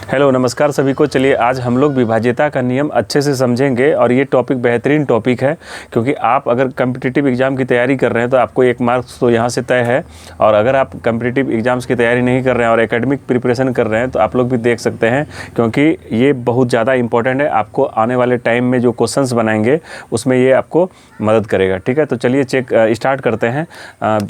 Hello नमस्कार सभी को। चलिए आज हम लोग विभाज्यता का नियम अच्छे से समझेंगे और ये टॉपिक बेहतरीन टॉपिक है, क्योंकि आप अगर कम्पिटिटिव एग्ज़ाम की तैयारी कर रहे हैं तो आपको 1 मार्क्स तो यहाँ से तय है। और अगर आप कम्पिटिटिव एग्ज़ाम्स की तैयारी नहीं कर रहे हैं और एकेडमिक प्रिपरेशन कर रहे हैं तो आप लोग भी देख सकते हैं, क्योंकि ये बहुत ज़्यादा इंपॉर्टेंट है। आपको आने वाले टाइम में जो क्वेश्चंस बनाएंगे उसमें ये आपको मदद करेगा। ठीक है, तो चलिए स्टार्ट करते हैं,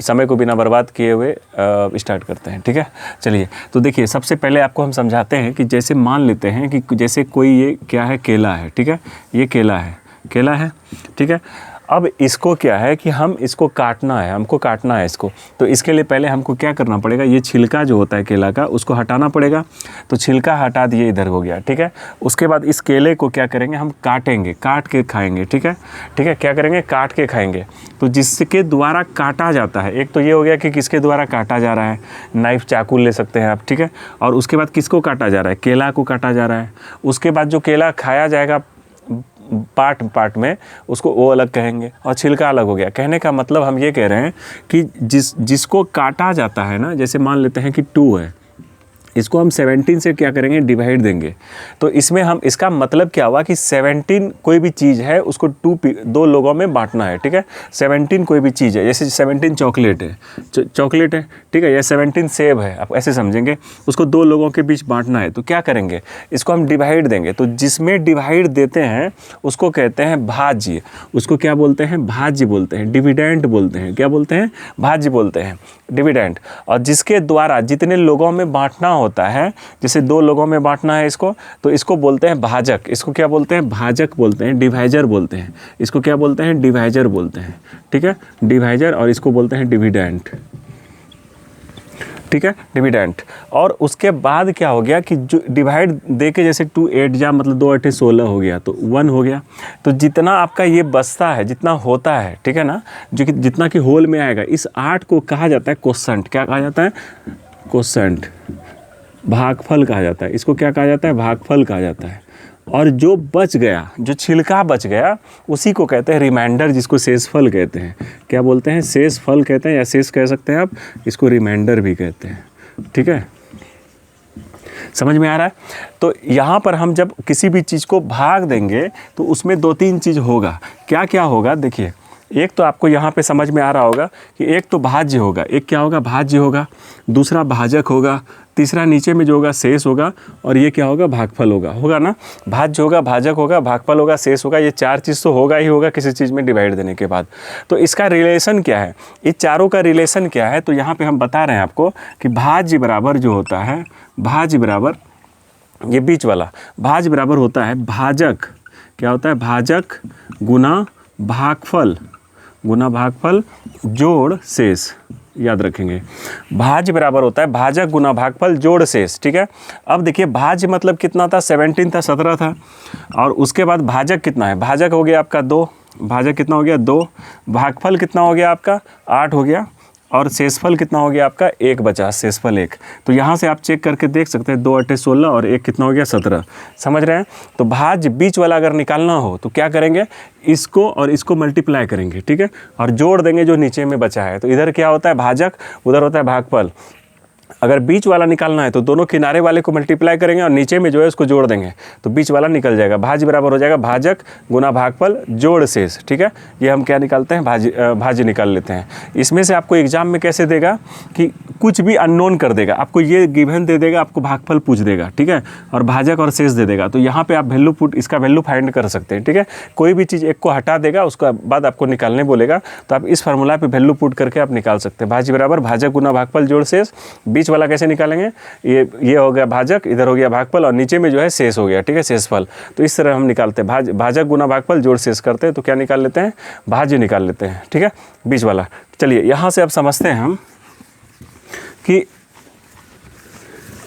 समय को बिना बर्बाद किए हुए स्टार्ट करते हैं। ठीक है, चलिए तो देखिए, सबसे पहले आपको हम समझाते हैं कि जैसे मान लेते हैं कि जैसे कोई ये क्या है, केला है। ठीक है, ये केला है। ठीक है, अब इसको क्या है कि हम इसको काटना है, हमको काटना है इसको। तो इसके लिए पहले हमको क्या करना पड़ेगा, ये छिलका जो होता है केला का उसको हटाना पड़ेगा। तो छिलका हटा दिए, इधर हो गया। ठीक है, उसके बाद इस केले को क्या करेंगे, हम काटेंगे, काट के खाएंगे। ठीक है, क्या करेंगे, काट के खाएंगे। तो जिसके द्वारा काटा जाता है, एक तो ये हो गया कि किसके द्वारा काटा जा रहा है, नाइफ चाकू ले सकते हैं आप। ठीक है, और उसके बाद किसको काटा जा रहा है, केला को काटा जा रहा है। उसके बाद जो केला खाया जाएगा पार्ट में, उसको वो अलग कहेंगे और छिलका अलग हो गया। कहने का मतलब हम ये कह रहे हैं कि जिसको काटा जाता है ना, जैसे मान लेते हैं कि 2 है, इसको हम 17 से क्या करेंगे, डिवाइड देंगे। तो इसमें हम, इसका मतलब क्या हुआ कि 17 कोई भी चीज़ है उसको 2 लोगों में बांटना है। ठीक है, 17 कोई भी चीज़ है, जैसे 17 चॉकलेट है, ठीक है, या 17 सेब है, आप ऐसे समझेंगे। उसको 2 लोगों के बीच बांटना है तो क्या करेंगे, इसको हम डिवाइड देंगे। तो जिसमें डिवाइड देते हैं उसको कहते हैं भाज्य। उसको क्या बोलते हैं, भाज्य बोलते हैं, डिविडेंड बोलते हैं। क्या बोलते हैं, भाज्य बोलते हैं, डिविडेंड। और जिसके द्वारा जितने लोगों में बांटना होता है, जैसे 2 लोगों में बांटना है इसको, तो इसको बोलते हैं भाजक। इसको क्या बोलते हैं, भाजक बोलते हैं, डिवाइजर बोलते हैं। इसको क्या बोलते हैं, डिवाइजर बोलते हैं। ठीक है, डिवाइजर, और इसको बोलते हैं डिविडेंड। ठीक है, डिविडेंड। और उसके बाद क्या हो गया कि जो डिवाइड दे के, जैसे 2 8 जा मतलब 2 8 16 हो गया, तो 1 हो गया। तो जितना आपका ये बचता है, जितना होता है, ठीक है ना, जो कि जितना कि होल में आएगा, इस 8 को कहा जाता है क्वोशंट। क्या कहा जाता है, क्वोशंट, भागफल कहा जाता है। इसको क्या कहा जाता है, भागफल कहा जाता है। और जो बच गया, जो छिलका बच गया, उसी को कहते हैं रिमाइंडर, जिसको शेषफल कहते हैं। क्या बोलते हैं, शेषफल कहते हैं, या शेष कह सकते हैं आप, इसको रिमाइंडर भी कहते हैं। ठीक है, समझ में आ रहा है। तो यहाँ पर हम जब किसी भी चीज़ को भाग देंगे तो उसमें 2-3 चीज़ होगा। क्या क्या होगा, देखिए, एक तो आपको यहाँ पे समझ में आ रहा होगा कि एक तो भाज्य होगा, एक क्या होगा, भाज्य होगा, दूसरा भाजक होगा, तीसरा नीचे में जो होगा शेष होगा, और ये क्या होगा, भागफल होगा ना। भाज्य होगा, भाजक होगा, भागफल होगा, शेष होगा, ये 4 चीज़ तो होगा ही होगा किसी चीज़ में डिवाइड देने के बाद। तो इसका रिलेशन क्या है, इस चारों का रिलेशन क्या है, तो यहाँ पे हम बता रहे हैं आपको कि भाज्य बराबर जो होता है, भाज्य बराबर, ये बीच वाला भाज्य बराबर होता है भाजक। क्या होता है, भाजक गुना भागफल जोड़ शेष। याद रखेंगे, भाज्य बराबर होता है भाजक गुना भागफल जोड़ शेष। ठीक है, अब देखिए, भाज्य मतलब कितना था, 17 था, 17 था। और उसके बाद भाजक कितना है, भाजक हो गया आपका 2, भाजक कितना हो गया 2, भागफल कितना हो गया आपका 8 हो गया, और शेषफल कितना हो गया आपका 1 बचा, शेषफल 1। तो यहाँ से आप चेक करके देख सकते हैं, 2 8 16 और 1 कितना हो गया 17। समझ रहे हैं। तो भाज्य बीच वाला अगर निकालना हो तो क्या करेंगे, इसको और इसको मल्टीप्लाई करेंगे। ठीक है, और जोड़ देंगे जो नीचे में बचा है। तो इधर क्या होता है, भाजक, उधर होता है भागफल। अगर बीच वाला निकालना है तो दोनों किनारे वाले को मल्टीप्लाई करेंगे और नीचे में जो है उसको जोड़ देंगे, तो बीच वाला निकल जाएगा। भाज्य बराबर हो जाएगा भाजक गुना भागफल जोड़ शेष। ठीक है, ये हम क्या निकालते हैं, भाज्य निकाल लेते हैं। इसमें से आपको एग्जाम में कैसे देगा कि कुछ भी अननोन कर देगा, आपको ये गिवन दे देगा, आपको भागफल पूछ देगा। ठीक है, और भाजक और शेष दे देगा। तो यहाँ पे आप इसका वैल्यू फाइंड कर सकते हैं। ठीक है, कोई भी चीज़ एक को हटा देगा, उसके बाद आपको निकालने बोलेगा, तो आप इस फार्मूला पे वैल्यू पुट करके आप निकाल सकते हैं। भाज्य बराबर भाजक गुना भागफल जोड़ शेष। बीच वाला कैसे निकालेंगे, ये हो गया भाजक, इधर हो गया भागफल, और नीचे में जो है शेष हो गया। ठीक है, शेषफल। तो इस तरह हम निकालते हैं, भाजक गुना भागफल जोड़ शेष करते हैं, तो क्या निकाल लेते हैं, भाज्य निकाल लेते हैं। ठीक है, बीच वाला। चलिए यहाँ से अब समझते हैं हम कि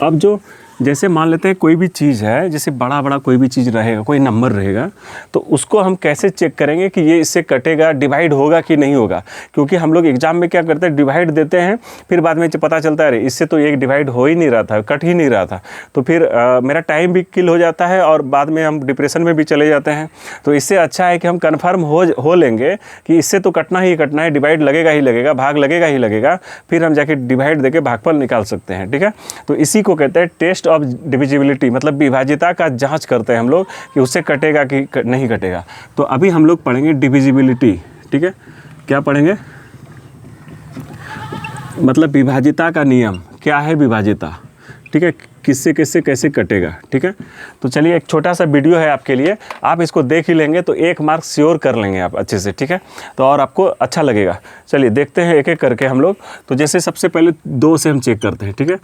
अब जो, जैसे मान लेते हैं कोई भी चीज़ है, जैसे बड़ा कोई भी चीज़ रहेगा, कोई नंबर रहेगा, तो उसको हम कैसे चेक करेंगे कि ये इससे कटेगा, डिवाइड होगा कि नहीं होगा। क्योंकि हम लोग एग्जाम में क्या करते हैं, डिवाइड देते हैं, फिर बाद में पता चलता है अरे इससे तो एक डिवाइड हो ही नहीं रहा था, कट ही नहीं रहा था, तो फिर मेरा टाइम भी किल हो जाता है और बाद में हम डिप्रेशन में भी चले जाते हैं। तो इससे अच्छा है कि हम कन्फर्म हो लेंगे कि इससे तो कटना ही कटना है, डिवाइड लगेगा ही लगेगा, भाग लगेगा ही लगेगा, फिर हम जाके डिवाइड देके भागफल निकाल सकते हैं। ठीक है, तो इसी को कहते हैं टेस्ट ऑफ डिविजिबिलिटी, मतलब विभाज्यता का जांच करते हैं हम लोग कि उससे कटेगा कि नहीं कटेगा। तो अभी हम लोग पढ़ेंगे डिविजिबिलिटी, ठीक है। क्या पढ़ेंगे? मतलब विभाज्यता का नियम क्या है, विभाज्यता, ठीक है, किससे किससे कैसे कटेगा, ठीक है। तो चलिए एक छोटा सा वीडियो है आपके लिए, आप इसको देख ही लेंगे तो 1 मार्क श्योर कर लेंगे आप अच्छे से, ठीक है। तो और आपको अच्छा लगेगा। चलिए देखते हैं एक एक करके हम लोग। तो जैसे सबसे पहले 2 से हम चेक करते हैं, ठीक है।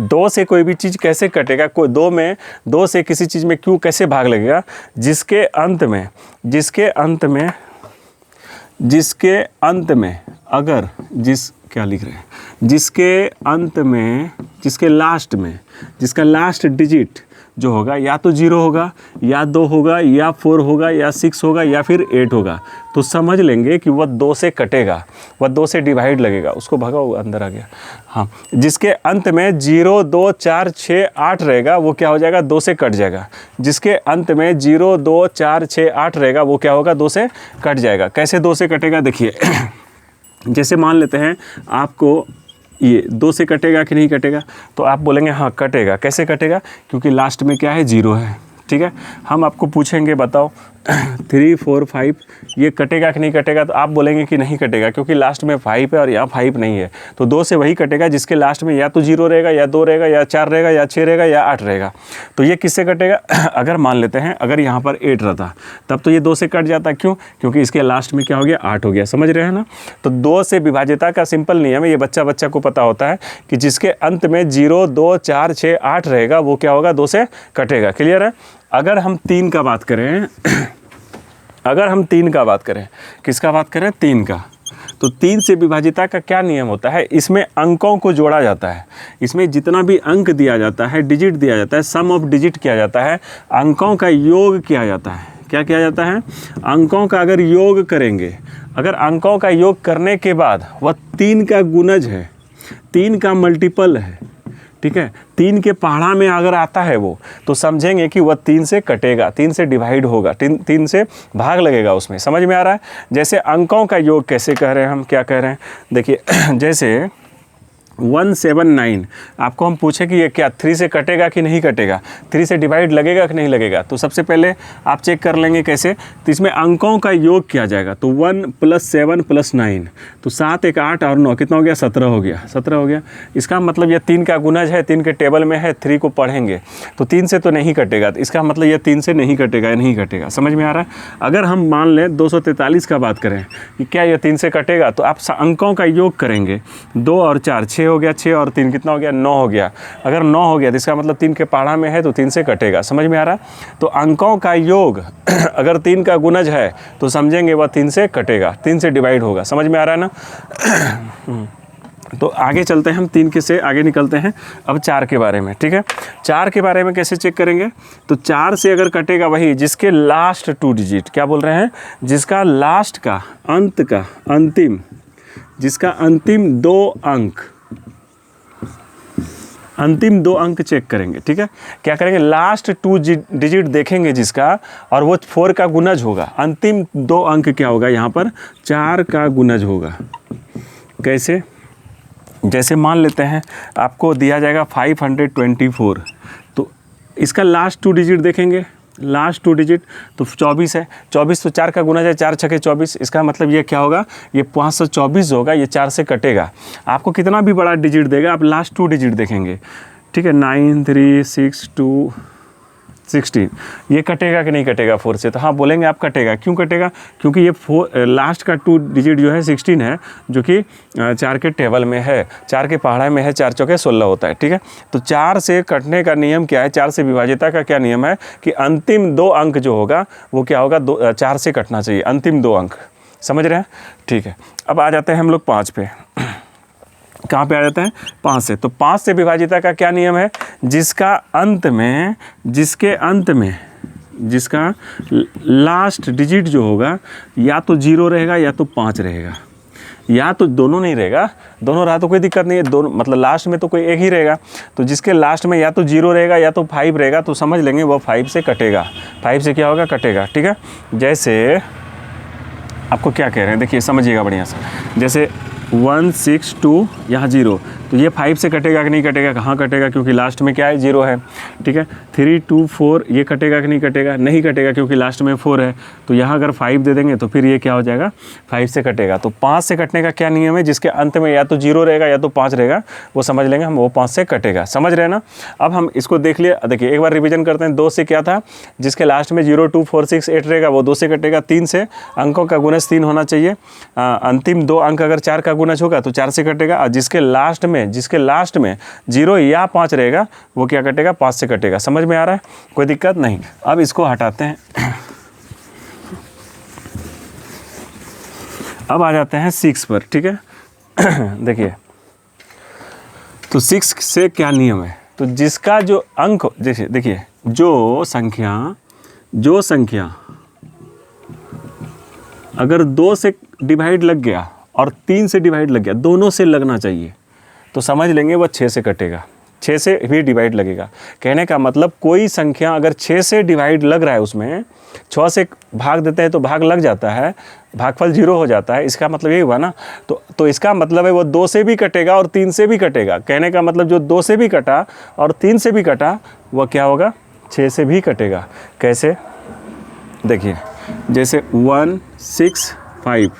2 से कोई भी चीज़ कैसे कटेगा, कोई 2 से किसी चीज़ में क्यों कैसे भाग लगेगा, जिसके अंत में अगर क्या लिख रहे हैं, जिसके लास्ट में जिसका लास्ट डिजिट जो होगा या तो 0 होगा या 2 होगा या 4 होगा या 6 होगा या फिर 8 होगा, तो समझ लेंगे कि वह 2 से कटेगा, वह 2 से डिवाइड लगेगा। उसको भगाओ, अंदर आ गया। हाँ, जिसके अंत में 0, 2, 4, 6, 8 रहेगा वो क्या हो जाएगा, 2 से कट जाएगा। जिसके अंत में 0, 2, 4, 6, 8 रहेगा वो क्या होगा, 2 से कट जाएगा। कैसे 2 से कटेगा देखिए जैसे मान लेते हैं आपको ये 2 से कटेगा कि नहीं कटेगा, तो आप बोलेंगे हाँ कटेगा। कैसे कटेगा? क्योंकि लास्ट में क्या है, 0 है, ठीक है। हम आपको पूछेंगे बताओ 3, 4, 5 ये कटेगा कि नहीं कटेगा, तो आप बोलेंगे कि नहीं कटेगा क्योंकि लास्ट में 5 है और यहाँ 5 नहीं है। तो 2 से वही कटेगा जिसके लास्ट में या तो 0 रहेगा या 2 रहेगा या 4 रहेगा या 6 रहेगा या 8 रहेगा। तो ये किससे कटेगा? अगर मान लेते हैं अगर यहाँ पर 8 रहता तब तो ये 2 से कट जाता। क्यों? क्योंकि इसके लास्ट में क्या हो गया, 8 हो गया। समझ रहे हैं ना। तो 2 से विभाज्यता का सिंपल नियम है, ये बच्चा को पता होता है कि जिसके अंत में 0, 2, 4, 6, 8 रहेगा वो क्या होगा, 2 से कटेगा। क्लियर है। अगर हम 3 का बात करें किसका बात करें, 3 का, तो 3 से विभाज्यता का क्या नियम होता है, इसमें अंकों को जोड़ा जाता है। इसमें जितना भी अंक दिया जाता है, डिजिट दिया जाता है, सम ऑफ डिजिट किया जाता है, अंकों का योग किया जाता है। क्या किया जाता है? अंकों का अगर योग करेंगे, अगर अंकों का योग करने के बाद वह 3 का गुणज है, 3 का मल्टीपल है, ठीक है, 3 के पहाड़ा में अगर आता है वो, तो समझेंगे कि वह 3 से कटेगा, 3 से डिवाइड होगा, 3 से भाग लगेगा उसमें। समझ में आ रहा है। जैसे अंकों का योग कैसे कह रहे हैं हम, क्या कह रहे हैं देखिए जैसे 179 आपको हम पूछे कि ये क्या 3 से कटेगा कि नहीं कटेगा, 3 से डिवाइड लगेगा कि नहीं लगेगा, तो सबसे पहले आप चेक कर लेंगे कैसे, तो इसमें अंकों का योग किया जाएगा। तो 1 + 7 + 9, तो 7, 1, 8 और 9 कितना हो गया, 17 हो गया। 17 हो गया। इसका मतलब ये 3 का गुणज है, 3 के टेबल में है, 3 को पढ़ेंगे तो 3 से तो नहीं कटेगा। तो इसका मतलब ये 3 से नहीं कटेगा। समझ में आ रहा है। अगर हम मान लें 243 का बात करें कि क्या ये 3 से कटेगा, तो आप अंकों का योग करेंगे, 2 और 4 6 हो गया, 6 और 3 कितना हो गया, 9 हो गया। अगर 9 हो गया तो इसका मतलब 3 के पहाड़ा में है तो 3 से कटेगा। समझ में आ रहा है। तो अंकों का योग अगर 3 का गुणज है तो समझेंगे वह 3 से कटेगा, 3 से डिवाइड होगा। समझ में आ रहा है ना। तो आगे चलते हैं हम, 3 के से आगे निकलते हैं अब 4 के बारे में, ठीक है। 4 के बारे में कैसे चेक करेंगे, तो 4 से अगर कटेगा वही जिसके लास्ट 2 डिजिट, क्या बोल रहे हैं, जिसका लास्ट का अंत का अंतिम, जिसका अंतिम 2 अंक चेक करेंगे, ठीक है। क्या करेंगे, लास्ट 2 डिजिट देखेंगे जिसका, और वो 4 का गुणज होगा। अंतिम 2 अंक क्या होगा, यहाँ पर 4 का गुणज होगा। कैसे? जैसे मान लेते हैं आपको दिया जाएगा 524, तो इसका लास्ट 2 डिजिट देखेंगे, लास्ट 2 डिजिट तो 24 है। 24 तो 4 का गुणज है, 4 छके 24। इसका मतलब ये क्या होगा, ये 524 होगा, ये 4 से कटेगा। आपको कितना भी बड़ा डिजिट देगा, आप लास्ट 2 डिजिट देखेंगे, ठीक है। 9, 3, 6, 2, 16 ये कटेगा कि नहीं कटेगा 4 से, तो हाँ बोलेंगे आप कटेगा। क्यों कटेगा? क्योंकि ये लास्ट का 2 डिजिट जो है 16 है, जो कि 4 के टेबल में है, 4 के पहाड़ा में है, 4 चौके 16 होता है, ठीक है। तो 4 से कटने का नियम क्या है, 4 से विभाज्यता का क्या नियम है कि अंतिम 2 अंक जो होगा वो क्या होगा, 4 से कटना चाहिए, अंतिम 2 अंक। समझ रहे हैं, ठीक है। अब आ जाते हैं हम लोग 5 पे। कहाँ पे आ जाता है, 5 से। तो 5 से विभाज्यता का क्या नियम है, जिसके अंत में जिसका लास्ट डिजिट जो होगा या तो 0 रहेगा या तो 5 रहेगा, या तो दोनों नहीं रहेगा। दोनों रहा तो कोई दिक्कत नहीं है, दोनों मतलब लास्ट में तो कोई एक ही रहेगा। तो जिसके लास्ट में या तो 0 रहेगा या तो 5 रहेगा, तो समझ लेंगे वो 5 से कटेगा। 5 से क्या होगा, कटेगा, ठीक है। जैसे आपको क्या कह रहे हैं देखिए, समझिएगा बढ़िया से। जैसे 162 यहाँ 0, तो ये 5 से कटेगा कि नहीं कटेगा, कहाँ कटेगा, क्योंकि लास्ट में क्या है 0 है, ठीक है। 3, 2, 4 ये कटेगा कि नहीं कटेगा, नहीं कटेगा क्योंकि लास्ट में 4 है। तो यहाँ अगर 5 दे देंगे तो फिर ये क्या हो जाएगा 5 से कटेगा। तो 5 से कटने का क्या नियम है, जिसके अंत में या तो 0 रहेगा या तो 5 रहेगा, वो समझ लेंगे हम, वो 5 से कटेगा। समझ रहे हैं ना। अब हम इसको देख लिए, देखिए एक बार रिवीजन करते हैं। 2 से क्या था, जिसके लास्ट में 0, 2, 4, 6, 8 रहेगा वो 2 से कटेगा। 3 से अंकों का गुणज 3 होना चाहिए, अंतिम 2 अंक अगर 4 का गुणज होगा तो 4 से कटेगा। और जिसके लास्ट में 0 या 5 रहेगा वो क्या कटेगा 5 से कटेगा। समझ में आ रहा है, कोई दिक्कत नहीं। अब इसको हटाते हैं, अब आ जाते हैं 6 पर, ठीक है। देखिए तो 6 से क्या नियम है, तो जिसका जो अंक, जैसे देखिए जो संख्या अगर 2 से डिवाइड लग गया और 3 से डिवाइड लग गया, दोनों से लगना चाहिए, तो समझ लेंगे वह 6 से कटेगा। 6 से भी डिवाइड लगेगा। कहने का मतलब कोई संख्या अगर 6 से डिवाइड लग रहा है, उसमें 6 से भाग देते हैं तो भाग लग जाता है, भागफल 0 हो जाता है, इसका मतलब ये हुआ ना। तो इसका मतलब है वो 2 से भी कटेगा और 3 से भी कटेगा। कहने का मतलब जो 2 से भी कटा और 3 से भी कटा वह क्या होगा 6 से भी कटेगा। कैसे, देखिए जैसे 1, 6, 5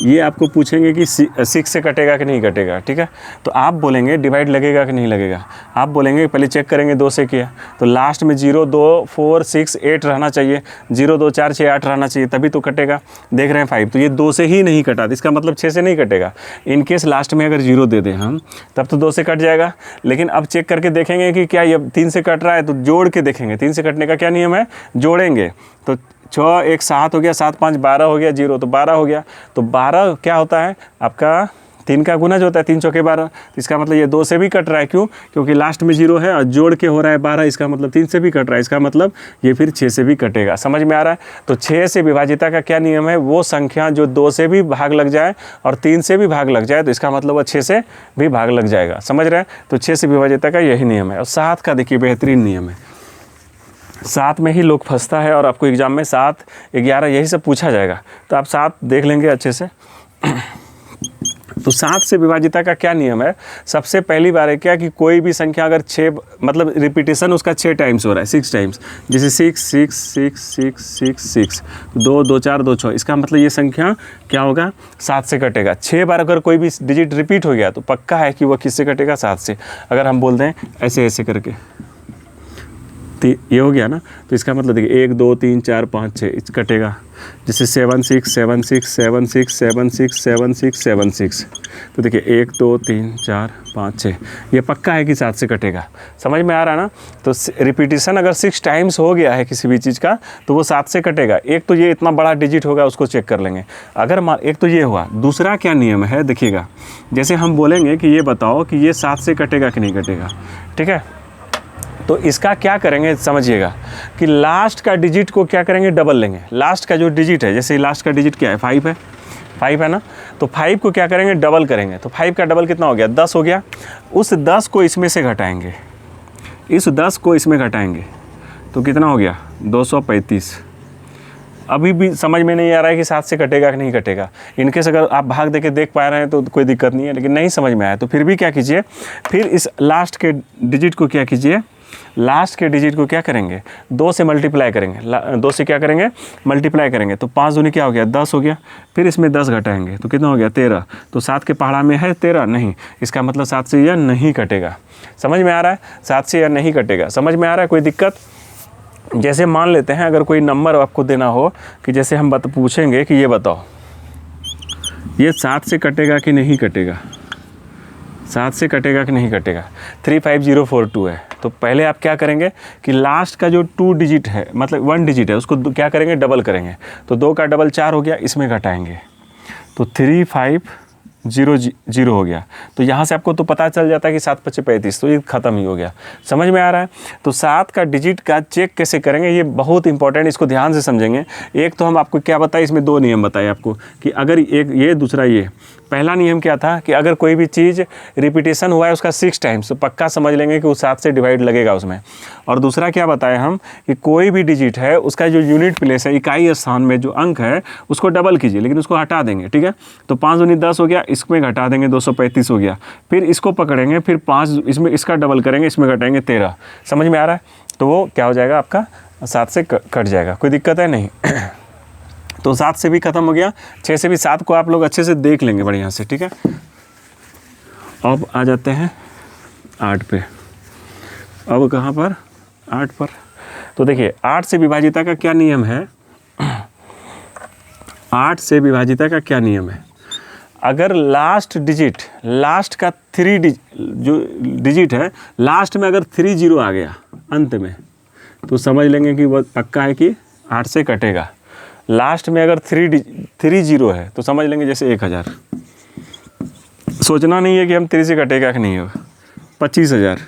ये आपको पूछेंगे कि 6 से कटेगा कि नहीं कटेगा, ठीक है। तो आप बोलेंगे डिवाइड लगेगा कि नहीं लगेगा, आप बोलेंगे पहले चेक करेंगे 2 से किया तो लास्ट में 0, 2, 4, 6, 8 रहना चाहिए, 0, 2, 4, 6, 8 रहना चाहिए, तभी तो कटेगा। देख रहे हैं 5, तो ये 2 से ही नहीं कटा, इसका मतलब 6 से नहीं कटेगा। इन केस लास्ट में अगर 0 दे दें हम तब तो 2 से कट जाएगा। लेकिन अब चेक करके देखेंगे कि क्या ये 3 से कट रहा है, तो जोड़ के देखेंगे। 3 से कटने का क्या नियम है, जोड़ेंगे। तो 6, 1, 7 हो गया, 7, 5, 12 हो गया, 0 तो 12 हो गया। तो 12 क्या होता है आपका 3 का गुणज होता है, 3 चौके 12। तो इसका मतलब ये 2 से भी कट रहा है, क्यों, क्योंकि लास्ट में 0 है और जोड़ के हो रहा है 12, इसका मतलब 3 से भी कट रहा है, इसका मतलब ये फिर 6 से भी कटेगा। समझ में आ रहा है। तो 6 से विभाजिता का क्या नियम है, वो संख्या जो 2 से भी भाग लग जाए और 3 से भी भाग लग जाए तो इसका मतलब वो 6 से भी भाग लग जाएगा। समझ रहे हैं। तो 6 से विभाजिता का यही नियम है। और 7 का देखिए बेहतरीन नियम है। 7 में ही लोग फंसता है और आपको एग्जाम में 7, 11 यही सब पूछा जाएगा, तो आप 7 देख लेंगे अच्छे से। तो 7 से विभाजिता का क्या नियम है, सबसे पहली बार है क्या कि कोई भी संख्या अगर 6 मतलब रिपीटेशन उसका 6 टाइम्स हो रहा है, 6 टाइम्स, जैसे 6, 6, 6, 6, 6, 6, 2, 2, 4, 2, 6, इसका मतलब ये संख्या क्या होगा 7 से कटेगा। 6 बार अगर कोई भी डिजिट रिपीट हो गया तो पक्का है कि वह किससे कटेगा 7 से। अगर हम बोल दें ऐसे ऐसे करके ये हो गया ना, तो इसका मतलब देखिए 1, 2, 3, 4, 5, 6 कटेगा। जैसे 7, 6, 7, 6, 7, 6, 7, 6, 7, 6, 7, 6, तो देखिए 1, 2, 3, 4, 5, 6 ये पक्का है कि 7 से कटेगा। समझ में आ रहा है ना। तो रिपीटिशन अगर 6 टाइम्स हो गया है किसी भी चीज़ का तो वो 7 से कटेगा। एक तो ये इतना बड़ा डिजिट होगा, उसको चेक कर लेंगे। अगर एक तो ये हुआ, दूसरा क्या नियम है देखिएगा, जैसे हम बोलेंगे कि ये बताओ कि ये 7 से कटेगा कि नहीं कटेगा, ठीक है। तो इसका क्या करेंगे समझिएगा कि लास्ट का डिजिट को क्या करेंगे डबल लेंगे। लास्ट का जो डिजिट है, जैसे लास्ट का डिजिट क्या है 5 है, 5 है ना, तो 5 को क्या करेंगे डबल करेंगे। तो 5 का डबल कितना हो गया 10 हो गया। उस 10 को इसमें से घटाएंगे, इस 10 को इसमें घटाएंगे तो कितना हो गया 235। अभी भी समझ में नहीं आ रहा है कि 7 से कटेगा कि नहीं कटेगा। इनकेस अगर आप भाग दे के देख पा रहे हैं तो कोई दिक्कत नहीं है, लेकिन नहीं समझ में आया तो फिर भी क्या कीजिए, फिर इस लास्ट के डिजिट को क्या कीजिए, लास्ट के डिजिट को क्या करेंगे 2 से मल्टीप्लाई करेंगे। 2 से क्या करेंगे मल्टीप्लाई करेंगे, तो 5 दूनी क्या हो गया 10 हो गया। फिर इसमें 10 घटाएंगे तो कितना हो गया 13। तो 7 के पहाड़ा में है 13 नहीं, इसका मतलब 7 से यह नहीं कटेगा। समझ में आ रहा है, 7 से यह नहीं कटेगा। समझ में आ रहा है, कोई दिक्कत। जैसे मान लेते हैं अगर कोई नंबर आपको देना हो कि जैसे हम पूछेंगे कि ये बताओ ये 7 से कटेगा कि नहीं कटेगा, 7 से कटेगा कि नहीं कटेगा। 35042 है। तो पहले आप क्या करेंगे कि लास्ट का जो 2 डिजिट है मतलब 1 डिजिट है उसको क्या करेंगे डबल करेंगे। तो 2 का डबल 4 हो गया, इसमें घटाएंगे तो 3500 हो गया। तो यहाँ से आपको तो पता चल जाता है कि 7 5 35, तो ये ख़त्म ही हो गया। समझ में आ रहा है। तो 7 का डिजिट का चेक कैसे करेंगे ये बहुत इंपॉर्टेंट, इसको ध्यान से समझेंगे। एक तो हम आपको क्या बताए, इसमें 2 नियम बताए आपको कि अगर एक ये दूसरा ये, पहला नियम क्या था कि अगर कोई भी चीज़ रिपीटेशन हुआ है उसका 6 टाइम्स तो पक्का समझ लेंगे कि वो 7 से डिवाइड लगेगा उसमें। और दूसरा क्या बताए हम कि कोई भी डिजिट है उसका जो यूनिट प्लेस है, इकाई स्थान में जो अंक है उसको डबल कीजिए, लेकिन उसको हटा देंगे, ठीक है। तो 5 दूनी 10 हो गया, इसमें घटा देंगे 235 हो गया, फिर इसको पकड़ेंगे, फिर 5 इसमें इसका डबल करेंगे, इसमें घटाएंगे 13। समझ में आ रहा है? तो वो क्या हो जाएगा आपका 7 से कट जाएगा, कोई दिक्कत है नहीं। तो 7 से भी ख़त्म हो गया, 6 से भी। 7 को आप लोग अच्छे से देख लेंगे बढ़िया से, ठीक है। अब आ जाते हैं 8 पे। अब कहाँ पर? 8 पर। तो देखिए 8 से विभाजिता का क्या नियम है? 8 से विभाजिता का क्या नियम है? अगर लास्ट डिजिट, लास्ट का 3 जो डिजिट है लास्ट में अगर 3 जीरो आ गया अंत में, तो समझ लेंगे कि वो पक्का है कि 8 से कटेगा। लास्ट में अगर 3 जीरो है तो समझ लेंगे जैसे 1000। सोचना नहीं है कि हम 3 से कटेगा कि नहीं होगा। 25,000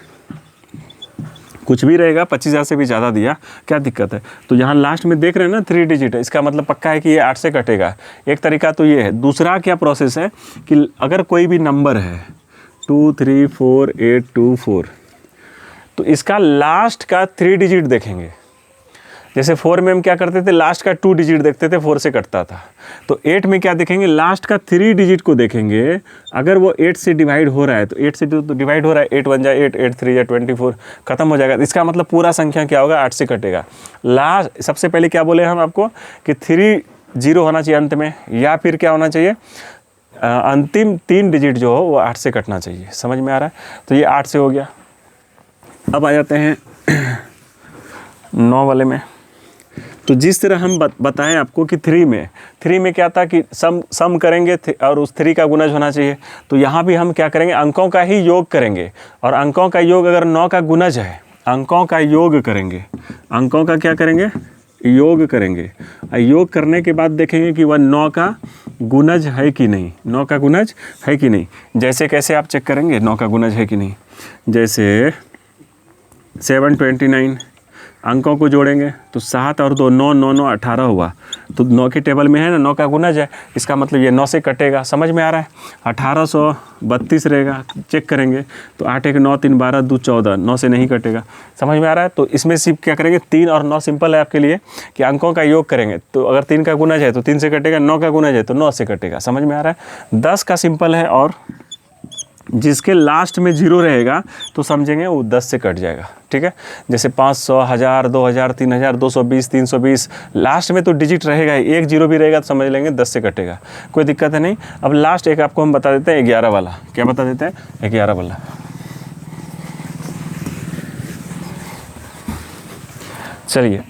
कुछ भी रहेगा, 25,000 से भी ज़्यादा दिया, क्या दिक्कत है? तो यहाँ लास्ट में देख रहे हैं ना 3 डिजिट है, इसका मतलब पक्का है कि ये 8 से कटेगा। एक तरीका तो ये है। दूसरा क्या प्रोसेस है कि अगर कोई भी नंबर है 2 3 4 8 2 4, तो इसका लास्ट का 3 डिजिट देखेंगे। जैसे 4 में हम क्या करते थे, लास्ट का 2 डिजिट देखते थे, 4 से कटता था। तो 8 में क्या देखेंगे, लास्ट का 3 डिजिट को देखेंगे। अगर वो 8 से डिवाइड हो रहा है तो 8 से तो डिवाइड हो रहा है, 8 1 जा 8, 8 3 जा 24, खत्म हो जाएगा। इसका मतलब पूरा संख्या क्या होगा, 8 से कटेगा। लास्ट सबसे पहले क्या बोले हम आपको कि 3 जीरो होना चाहिए अंत में, या फिर क्या होना चाहिए, अंतिम 3 डिजिट जो हो वो 8 से कटना चाहिए। समझ में आ रहा है? तो ये 8 से हो गया। अब आ जाते हैं 9 वाले में। तो जिस तरह हम बताएं आपको कि 3 में क्या था कि सम करेंगे और उस 3 का गुणज होना चाहिए। तो यहाँ भी हम क्या करेंगे, अंकों का ही योग करेंगे। और अंकों का योग अगर 9 का गुणज है, अंकों का योग करेंगे। अंकों का क्या करेंगे, योग करेंगे। योग करने के बाद देखेंगे कि वह 9 का गुणज है कि नहीं, 9 का गुणज है कि नहीं। जैसे कैसे आप चेक करेंगे 9 का गुणज है कि नहीं? जैसे 729 अंकों को जोड़ेंगे तो 7 और 2 9 9 9 18 हुआ। तो 9 के टेबल में है ना, 9 का गुणज है, इसका मतलब ये 9 से कटेगा। समझ में आ रहा है? 1832 रहेगा, चेक करेंगे तो 8 1 9 3 12 2 14, 9 से नहीं कटेगा। समझ में आ रहा है? तो इसमें सिर्फ क्या करेंगे, 3 और 9 सिंपल है आपके लिए कि अंकों का योग करेंगे। तो अगर 3 का गुणज है तो 3 से कटेगा, 9 का गुणज है तो 9 से कटेगा। समझ में आ रहा है? 10 का सिंपल है, और जिसके लास्ट में 0 रहेगा तो समझेंगे वो 10 से कट जाएगा, ठीक है। जैसे 500, 1000, 2000, 3000, 220, 320, लास्ट में तो डिजिट रहेगा ही, 1 जीरो भी रहेगा तो समझ लेंगे 10 से कटेगा, कोई दिक्कत है नहीं। अब लास्ट एक आपको हम बता देते हैं 11 वाला। क्या बता देते हैं? 11 वाला। चलिए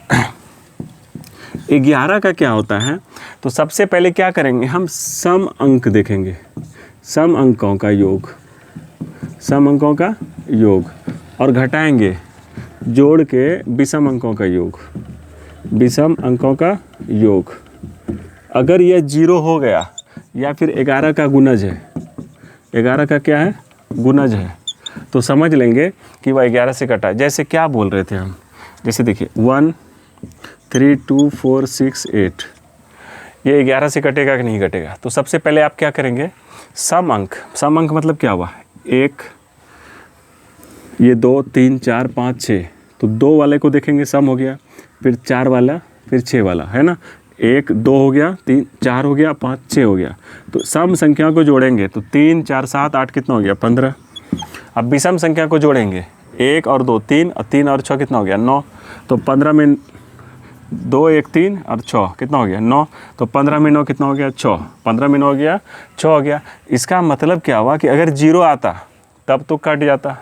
11 का क्या होता है, तो सबसे पहले क्या करेंगे, हम सम अंक देखेंगे, सम अंकों का योग, सम अंकों का योग, और घटाएंगे जोड़ के विषम अंकों का योग, विषम अंकों का योग। अगर यह 0 हो गया या फिर 11 का गुणज है, 11 का क्या है, गुणज है, तो समझ लेंगे कि वह 11 से कटा है। जैसे क्या बोल रहे थे हम, जैसे देखिए 1 3 2 4 6 8, ये 11 से कटेगा कि नहीं कटेगा? तो सबसे पहले आप क्या करेंगे, सम अंक, सम अंक मतलब क्या हुआ, 1, ये 2 3 4 5 6, तो 2 वाले को देखेंगे सम हो गया, फिर 4 वाला, फिर 6 वाला, है ना। 1 2 हो गया, 3 4 हो गया, 5 6 हो गया। तो सम संख्या को जोड़ेंगे तो 3 4 7 8 कितना हो गया, 15। अब विषम संख्या को जोड़ेंगे, 1 और 2 3, और 3 और 6 कितना हो गया, 9। तो 15 में 2 1 3 और 6 कितना हो गया, 9। तो 15 में 9 कितना हो गया, 6। 15 में 9 हो गया, 6 हो गया। इसका मतलब क्या हुआ कि अगर 0 आता तब तो कट जाता,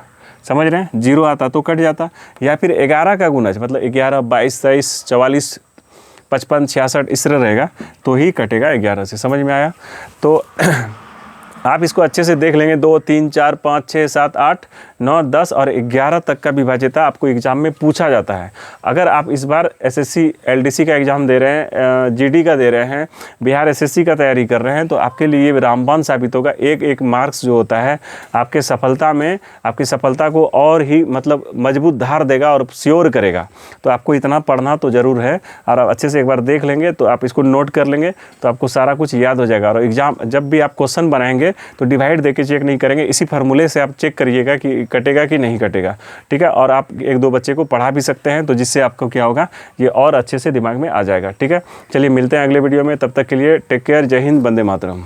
समझ रहे हैं, 0 आता तो कट जाता, या फिर 11 का गुणज मतलब 11 22 23 44 55 66 इस तरह रहेगा तो ही कटेगा 11 से। समझ में आया? तो आप इसको अच्छे से देख लेंगे। 2, 3, 4, 5, 6, 7, 8, 9, 10 और 11 तक का विभाज्यता आपको एग्ज़ाम में पूछा जाता है। अगर आप इस बार एसएससी एलडीसी का एग्ज़ाम दे रहे हैं, जीडी का दे रहे हैं, बिहार एसएससी का तैयारी कर रहे हैं, तो आपके लिए रामबाण साबित होगा। एक एक मार्क्स जो होता है आपके सफलता में, आपकी सफलता को और ही मतलब मजबूत धार देगा और श्योर करेगा। तो आपको इतना पढ़ना तो ज़रूर है, और आप अच्छे से एक बार देख लेंगे तो आप इसको नोट कर लेंगे तो आपको सारा कुछ याद हो जाएगा। और एग्ज़ाम जब भी आप क्वेश्चन बनाएंगे तो डिवाइड देके चेक नहीं करेंगे, इसी फार्मूले से आप चेक करिएगा कि कटेगा कि नहीं कटेगा, ठीक है। और आप 1-2 बच्चे को पढ़ा भी सकते हैं, तो जिससे आपको क्या होगा, ये और अच्छे से दिमाग में आ जाएगा, ठीक है। चलिए मिलते हैं अगले वीडियो में, तब तक के लिए टेक केयर, जय हिंद, वंदे मातरम।